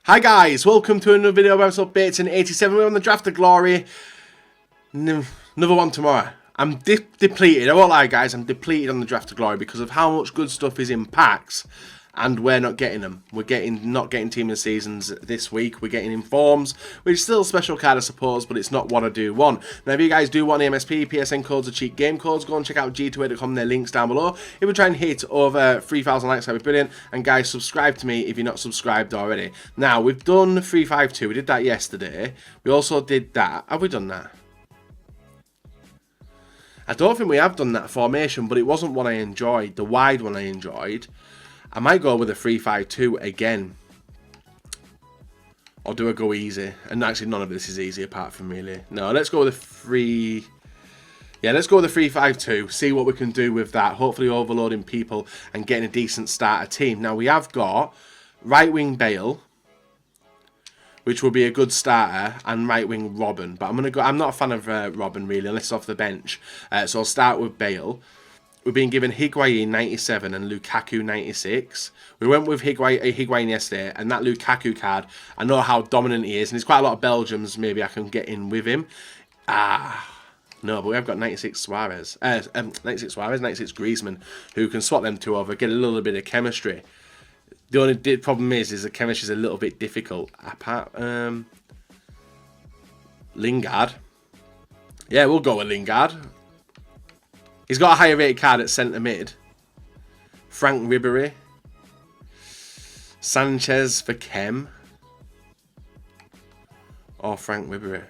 Hi guys, welcome to another video about updates in 87. We're on the Draft of Glory. Another one tomorrow. I'm depleted. I won't lie guys, I'm depleted on the Draft of Glory because of how much good stuff is in packs and we're not getting them. We're not getting Team of the Seasons this week. We're getting Informs, which is still a special card I suppose, but it's not what I do want. Now if you guys do want MSP, PSN codes or cheap game codes, go and check out g2a.com, their links down below. If we try and hit over 3,000 likes, that'd be brilliant. And guys, subscribe to me if you're not subscribed already. Now, we've done 352, we did that yesterday. We also did that. Have we done that? I don't think we have done that formation, but it wasn't one I enjoyed. The wide one I enjoyed. I might go with a 352 again. Or do I go easy? And actually none of this is easy apart from really. No, let's go with a 3... Yeah, let's go with a 352. See what we can do with that. Hopefully overloading people and getting a decent starter team. Now we have got right wing Bale, which will be a good starter, and right wing Robin. But I'm not a fan of Robin really, unless it's off the bench. So I'll start with Bale. We've been given Higuain 97 and Lukaku 96. We went with Higuain yesterday, and that Lukaku card, I know how dominant he is, and there's quite a lot of Belgians maybe I can get in with him. No, but we have got 96 Suarez. 96 Suarez, 96 Griezmann, who can swap them two over, get a little bit of chemistry. The only problem is the chemistry is a little bit difficult. Apart, Lingard. Yeah, we'll go with Lingard. He's got a higher rated card at centre mid. Frank Ribery. Sanchez for Chem. Or Frank Ribery.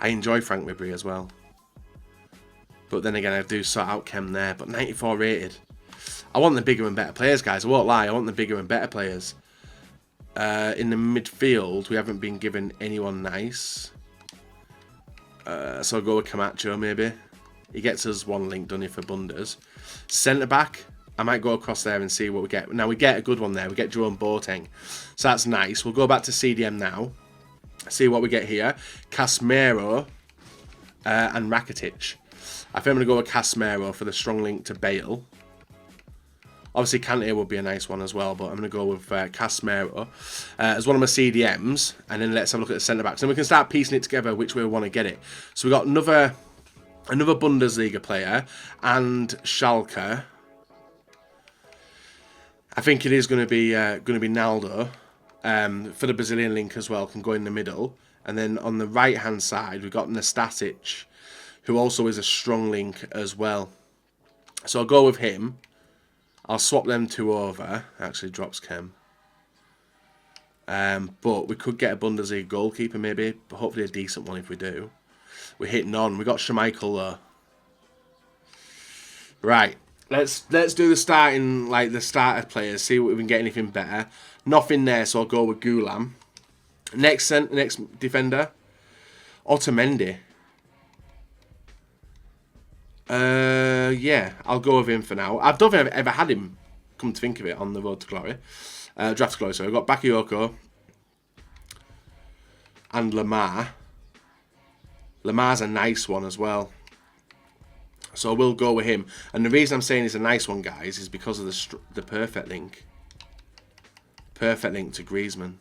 I enjoy Frank Ribery as well. But then again, I do sort out Chem there. But 94 rated. I want the bigger and better players, guys. I won't lie. I want the bigger and better players. In the midfield, we haven't been given anyone nice. So I'll go with Camacho, maybe. He gets us one link, done here for Bunders. Centre back, I might go across there and see what we get. Now we get a good one there. We get Jerome Boateng. So that's nice. We'll go back to CDM now. See what we get here. Casemiro and Rakitic. I think I'm going to go with Casemiro for the strong link to Bale. Obviously, Kante would be a nice one as well, but I'm going to go with Casemiro as one of my CDMs. And then let's have a look at the centre-backs. And we can start piecing it together which way we want to get it. So we've got another Bundesliga player and Schalke. I think it is going to be Naldo for the Brazilian link as well. Can go in the middle. And then on the right-hand side, we've got Nastasic, who also is a strong link as well. So I'll go with him. I'll swap them two over. Actually drops Chem. But we could get a Bundesliga goalkeeper maybe. But hopefully a decent one if we do. We're hitting on. We got Schmeichel though. Right. Let's do the starter players. See what we can get anything better. Nothing there, so I'll go with Gulam. Next defender. Otamendi. Yeah, I'll go with him for now. I don't think I've ever had him, come to think of it, on the road to glory. Draft to glory, so I've got Bakayoko and Lamar. Lamar's a nice one as well. So we'll go with him. And the reason I'm saying he's a nice one, guys, is because of the perfect link. Perfect link to Griezmann.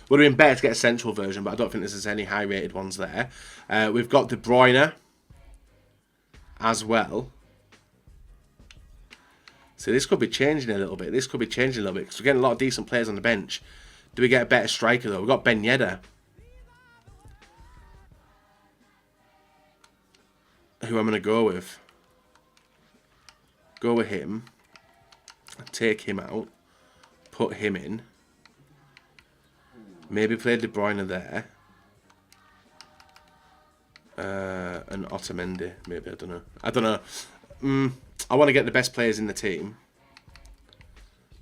Would have been better to get a central version, but I don't think there's any high-rated ones there. We've got De Bruyne as well. So this could be changing a little bit. Because we're getting a lot of decent players on the bench. Do we get a better striker, though? We've got Ben Yedder, who I'm going to go with. Go with him. Take him out. Put him in. Maybe play De Bruyne there. And Otamendi, maybe. I don't know. I want to get the best players in the team.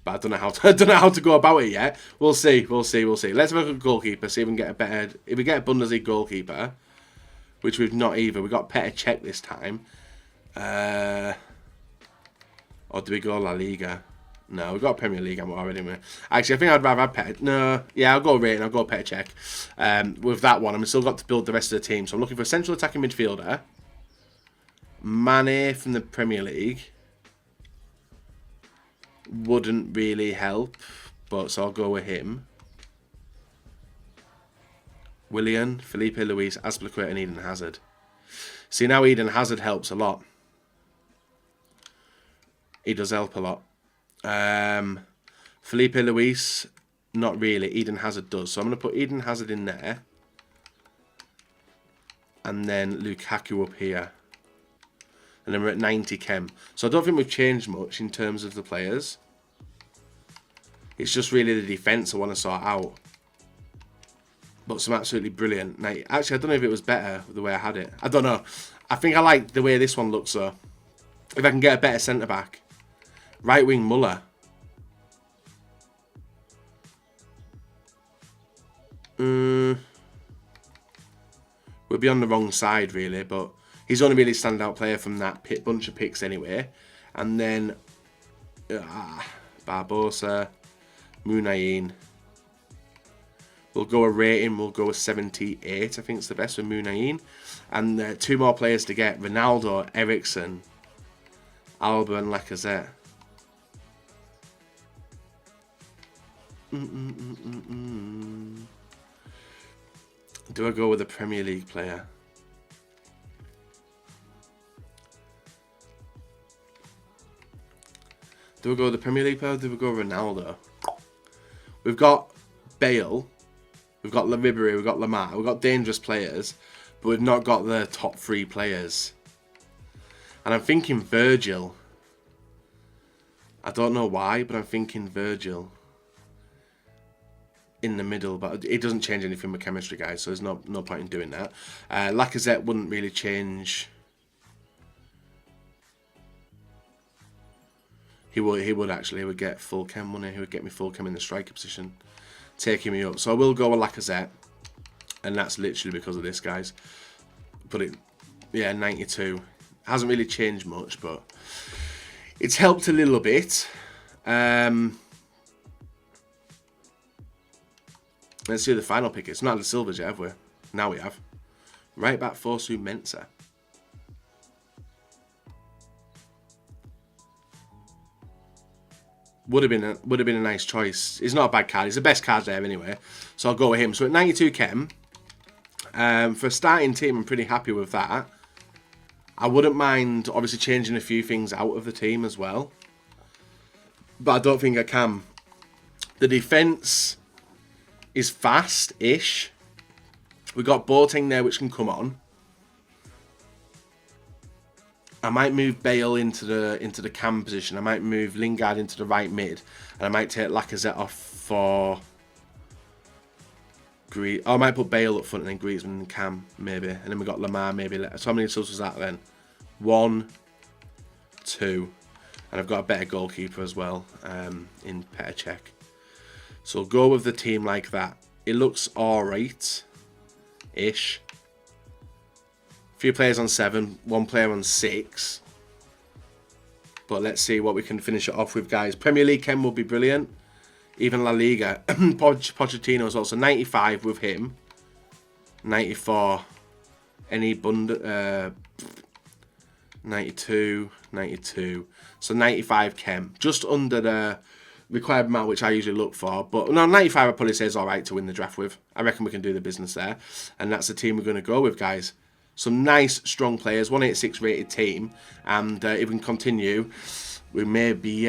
But I don't know how to go about it yet. We'll see. Let's have a look at goalkeeper, see if we can get a better... If we get a Bundesliga goalkeeper, which we've not either. We got Petr Cech this time. Or do we go La Liga? No, we've got Premier League. I'm already in. Actually, I think I'd rather have Petr. No, yeah, I'll go rating. I'll go Petr Cech. With that one, I'm still got to build the rest of the team. So I'm looking for a central attacking midfielder. Mane from the Premier League. Wouldn't really help. But so I'll go with him. Willian, Felipe Luis, Azpilicueta and Eden Hazard. See, now Eden Hazard helps a lot. He does help a lot. Felipe Luis, not really. Eden Hazard does. So I'm going to put Eden Hazard in there. And then Lukaku up here. And then we're at 90 chem. So I don't think we've changed much in terms of the players. It's just really the defence I want to sort out. But some absolutely brilliant. Now, actually, I don't know if it was better the way I had it. I don't know. I think I like the way this one looks, though. If I can get a better centre-back. Right wing Muller. We'll be on the wrong side, really. But he's only really standout player from that bunch of picks anyway. And then Barbosa, Munayin. We'll go a rating. We'll go a 78. I think it's the best for Munayin. And 2 more players to get. Ronaldo, Eriksen, Alba and Lacazette. Do I go with a Premier League player? Do we go with the Premier League player or do we go Ronaldo? We've got Bale. We've got Ribery, we've got Lamar, we've got dangerous players, but we've not got the top 3 players. And I'm thinking Virgil. I don't know why, but I'm thinking Virgil in the middle, but it doesn't change anything with chemistry, guys, so there's no point in doing that. Lacazette wouldn't really change. He would actually. He would get full chem, wouldn't he? He would get me full chem in the striker position, taking me up. So I will go with Lacazette, and that's literally because of this, guys. But yeah, 92 hasn't really changed much, but it's helped a little bit. Let's see who the final pick is. Not the Silvers yet, have we? Now we have. Right back Fosu Mensah. Would have been a nice choice. It's not a bad card. It's the best card there anyway. So I'll go with him. So at 92 chem, for a starting team, I'm pretty happy with that. I wouldn't mind obviously changing a few things out of the team as well, but I don't think I can. The defense is fast-ish. We've got Boateng there, which can come on. I might move Bale into the cam position. I might move Lingard into the right mid, and I might take Lacazette off for Griezmann. Oh, I might put Bale up front and then Griezmann and Cam maybe, and then we got Lamar maybe. So how many subs was that then? 1, 2, and I've got a better goalkeeper as well in Petr Cech. So we'll go with the team like that. It looks alright-ish. Few players on 7, 1 player on 6. But let's see what we can finish it off with, guys. Premier League chem will be brilliant. Even La Liga. Pochettino as well. So 95 with him. 94. Any 92. 92. So 95 chem. Just under the required amount which I usually look for. But no, 95 I'd probably say is alright to win the draft with. I reckon we can do the business there. And that's the team we're going to go with, guys. Some nice, strong players, 186 rated team, and if we can continue, we may be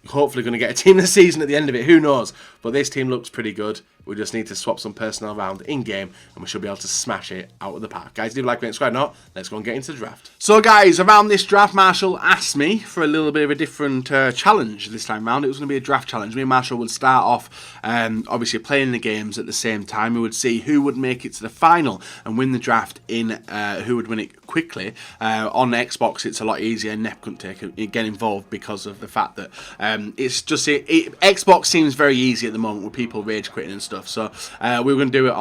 hopefully going to get a team this season at the end of it. Who knows? But this team looks pretty good. We just need to swap some personnel around in-game, and we should be able to smash it out of the park. Guys, leave a like, comment, subscribe. Not, let's go and get into the draft. So, guys, around this draft, Marshall asked me for a little bit of a different challenge this time round. It was going to be a draft challenge. Me and Marshall would start off, obviously, playing the games at the same time. We would see who would make it to the final and win the draft in who would win it quickly. On Xbox, it's a lot easier. Nep couldn't get involved because of the fact that it's just... Xbox seems very easy at the moment with people rage quitting and stuff. stuff. So we were going to do it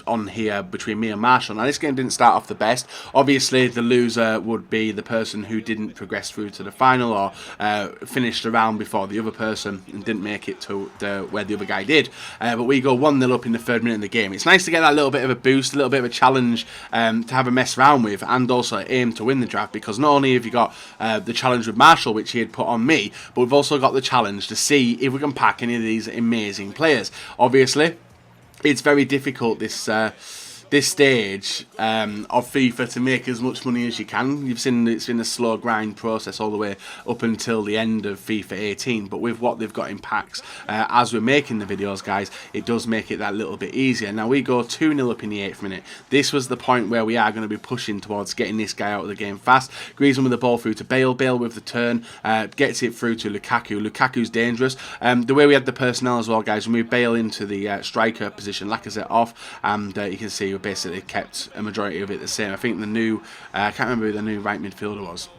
on here between me and Marshall. Now, this game didn't start off the best. Obviously, the loser would be the person who didn't progress through to the final or finished the round before the other person and didn't make it to where the other guy did. But we go 1-0 up in the 3rd minute of the game. It's nice to get that little bit of a boost, a little bit of a challenge to have a mess around with, and also aim to win the draft, because not only have you got the challenge with Marshall, which he had put on me, but we've also got the challenge to see if we can pack any of these amazing players. Obviously, it's very difficult this stage of FIFA to make as much money as you can. You've seen it's been a slow grind process all the way up until the end of FIFA 18, but with what they've got in packs as we're making the videos, guys, it does make it that little bit easier. Now we go 2-0 up in the 8th minute. This was the point where we are going to be pushing towards getting this guy out of the game fast. Griezmann with the ball through to Bale. Bale with the turn gets it through to Lukaku. Lukaku's dangerous. The way we had the personnel as well, guys, we moved Bale into the striker position, Lacazette off, and you can see basically kept a majority of it the same. I think the new, I can't remember who the new right midfielder was.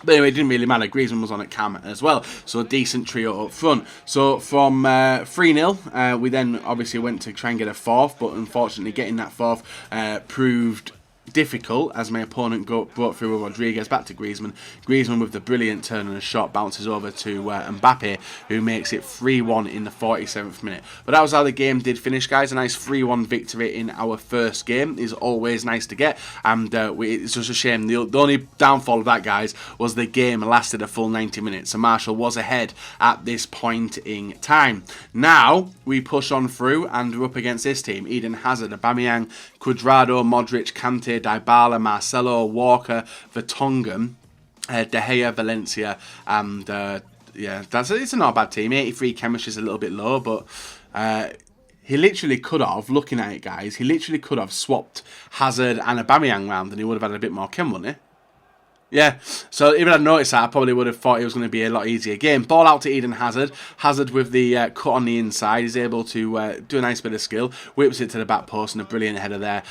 But anyway, it didn't really matter. Griezmann was on at cam as well. So a decent trio up front. So from 3-0, we then obviously went to try and get a 4th. But unfortunately, getting that 4th proved difficult as my opponent brought through Rodriguez back to Griezmann. Griezmann with the brilliant turn and a shot bounces over to Mbappe, who makes it 3-1 in the 47th minute. But that was how the game did finish, guys. A nice 3-1 victory in our first game is always nice to get, and it's just a shame. The only downfall of that, guys, was the game lasted a full 90 minutes. So Marshall was ahead at this point in time. Now we push on through and we're up against this team: Eden Hazard, Aubameyang, Cuadrado, Modric, Kante, Dybala, Marcelo, Walker, Vertonghen, De Gea, Valencia, and yeah, it's a not bad team. 83 chemistry is a little bit low, but he literally could have, looking at it, guys, he literally could have swapped Hazard and Aubameyang round and he would have had a bit more chem, wouldn't he? Yeah, so even I'd noticed that, I probably would have thought it was going to be a lot easier game. Ball out to Eden Hazard. Hazard with the cut on the inside is able to do a nice bit of skill. Whips it to the back post and a brilliant header there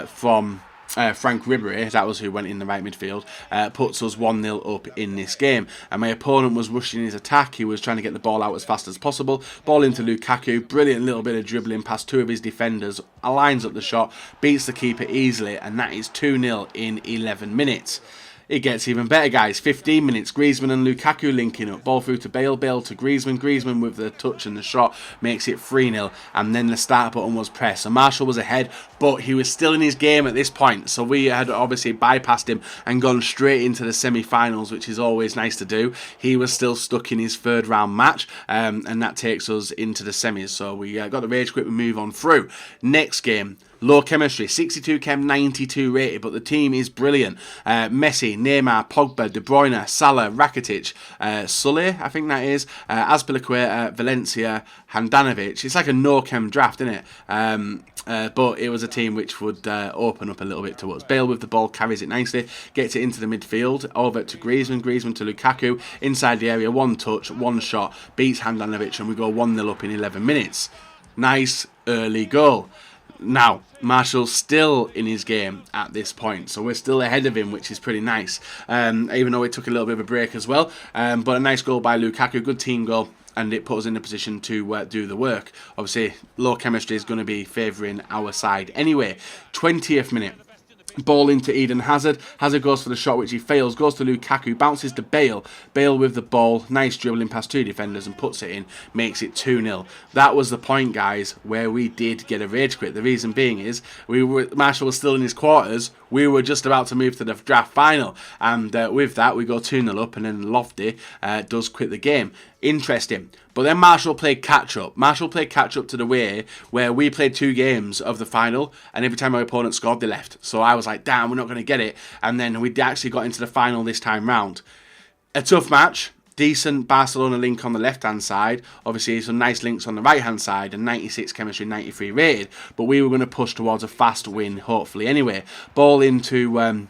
from Frank Ribery, that was who went in the right midfield, puts us 1-0 up in this game. And my opponent was rushing his attack. He was trying to get the ball out as fast as possible. Ball into Lukaku, brilliant little bit of dribbling past 2 of his defenders, lines up the shot, beats the keeper easily, and that is 2-0 in 11 minutes. It gets even better, guys. 15 minutes, Griezmann and Lukaku linking up. Ball through to Bale, Bale to Griezmann. Griezmann with the touch and the shot makes it 3-0. And then the start button was pressed. So Marshall was ahead, but he was still in his game at this point. So we had obviously bypassed him and gone straight into the semi-finals, which is always nice to do. He was still stuck in his 3rd round match, and that takes us into the semis. So we got the rage quit, we move on through. Next game. Low chemistry, 62 chem, 92 rated, but the team is brilliant. Messi, Neymar, Pogba, De Bruyne, Salah, Rakitic, Sully, I think that is, Azpilicueta, Valencia, Handanovic. It's like a no chem draft, isn't it? But it was a team which would open up a little bit to us. Bale with the ball carries it nicely, gets it into the midfield, over to Griezmann, Griezmann to Lukaku, inside the area, 1 touch, 1 shot, beats Handanovic, and we go 1-0 up in 11 minutes. Nice early goal. Now, Marshall's still in his game at this point, so we're still ahead of him, which is pretty nice, even though it took a little bit of a break as well. But a nice goal by Lukaku, good team goal, and it put us in a position to do the work. Obviously, low chemistry is going to be favouring our side. Anyway, 20th minute. Ball into Eden Hazard. Hazard goes for the shot, which he fails. Goes to Lukaku. Bounces to Bale. Bale with the ball. Nice dribbling past 2 defenders and puts it in. Makes it 2-0. That was the point, guys, where we did get a rage quit. The reason being is Marshall was still in his quarters. We were just about to move to the draft final. And with that, we go 2-0 up, and then Lofty does quit the game. Interesting. But then Marshall played catch-up. Marshall played catch-up to the way where we played 2 games of the final, and every time our opponent scored, they left. So I was like, damn, we're not going to get it. And then we actually got into the final this time round. A tough match. Decent Barcelona link on the left-hand side. Obviously, some nice links on the right-hand side, and 96 chemistry, 93 rated. But we were going to push towards a fast win, hopefully. Anyway, ball into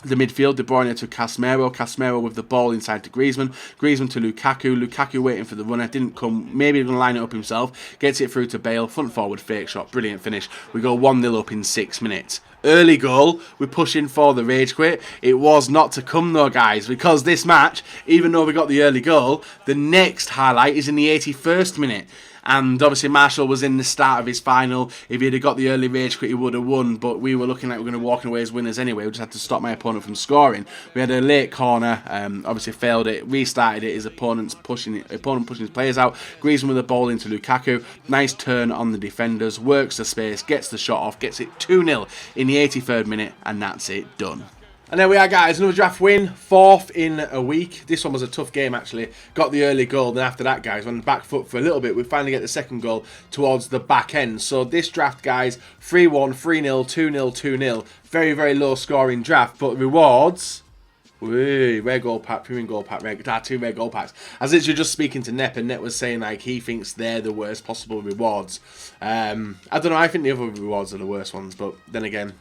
the midfield, De Bruyne to Casemiro. Casemiro with the ball inside to Griezmann. Griezmann to Lukaku. Lukaku waiting for the runner. Didn't come. Maybe going to line it up himself. Gets it through to Bale. Front forward fake shot. Brilliant finish. We go 1-0 up in 6 minutes. Early goal, we're pushing for the rage quit. It was not to come though, guys, because this match, even though we got the early goal, the next highlight is in the 81st minute. And obviously Marshall was in the start of his final. If he'd have got the early rage quit, he would have won. But we were looking like we were going to walk away as winners anyway. We just had to stop my opponent from scoring. We had a late corner, obviously failed it, restarted it. His opponent pushing his players out. Griezmann with the ball into Lukaku. Nice turn on the defenders. Works the space, gets the shot off, gets it 2-0 in the 83rd minute, and that's it, done. And there we are, guys, another draft win, 4th in a week. This one was a tough game, actually. Got the early goal, then after that, guys, on the back foot for a little bit. We finally get the second goal towards the back end. So this draft, guys, 3-1, 3-0, 2-0, 2-0. Very, very low scoring draft, but rewards... Woo, rare gold pack, premium gold pack, two rare gold packs. I was literally just speaking to Nep, and Nep was saying like he thinks they're the worst possible rewards. I don't know, I think the other rewards are the worst ones, but then again...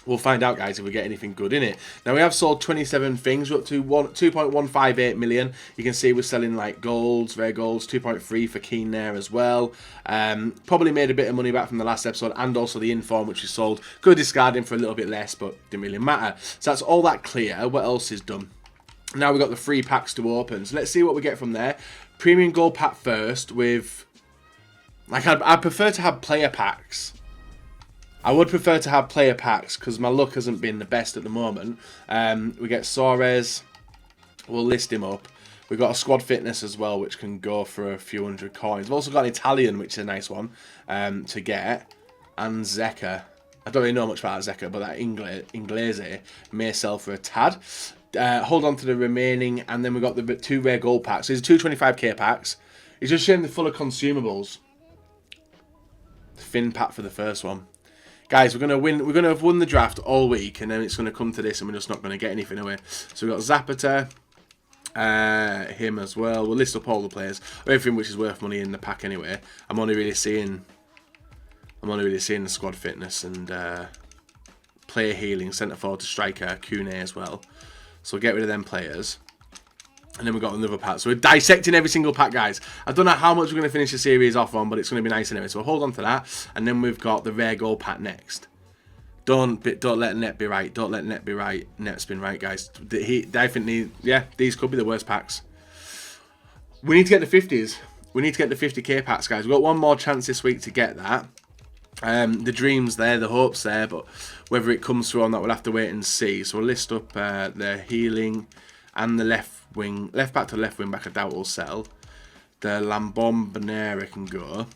We'll find out, guys, if we get anything good in it. Now, we have sold 27 things. We're up to 2.158 million. You can see we're selling, like, golds, rare golds, 2.3 for Keane there as well. Probably made a bit of money back from the last episode, and also the inform, which we sold. Could discard him for a little bit less, but didn't really matter. So that's all that clear. What else is done? Now we've got the free packs to open. So let's see what we get from there. Premium gold pack first with... Like, I'd prefer to have player packs. I would prefer to have player packs because my luck hasn't been the best at the moment. We get Suarez. We'll list him up. We've got a squad fitness as well, which can go for a few hundred coins. We've also got an Italian, which is a nice one to get. And Zeka. I don't really know much about Zeka, but that Inglese may sell for a tad. Hold on to the remaining. And then we've got the 2 rare gold packs. So these are 225k packs. It's just showing they're full of consumables. Fin pack for the first one. Guys, we're gonna win. We're gonna have won the draft all week, and then it's gonna come to this, and we're just not gonna get anything away. So we've got Zapata, him as well. We'll list up all the players, everything which is worth money in the pack anyway. I'm only really seeing the squad fitness and player healing, centre forward to striker, Kune as well. So we'll get rid of them players. And then we've got another pack. So we're dissecting every single pack, guys. I don't know how much we're going to finish the series off on, but it's going to be nice anyway. So we'll hold on to that. And then we've got the rare gold pack next. Don't let Net be right. Don't let Net be right. Net's been right, guys. I think these could be the worst packs. We need to get the 50s. We need to get the 50k packs, guys. We've got one more chance this week to get that. The dream's there, the hope's there, but whether it comes through or not, we'll have to wait and see. So we'll list up the healing and the left back to left wing back. I doubt will sell. The Lambombonera can go.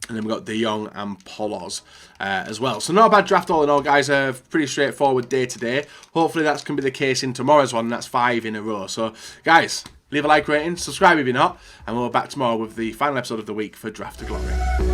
And then we've got De Jong and Polos as well. So not a bad draft all in all, guys. A pretty straightforward day today. Hopefully that can be the case in tomorrow's one. And that's 5 in a row. So, guys, leave a like rating, subscribe if you're not. And we'll be back tomorrow with the final episode of the week for Draft to Glory.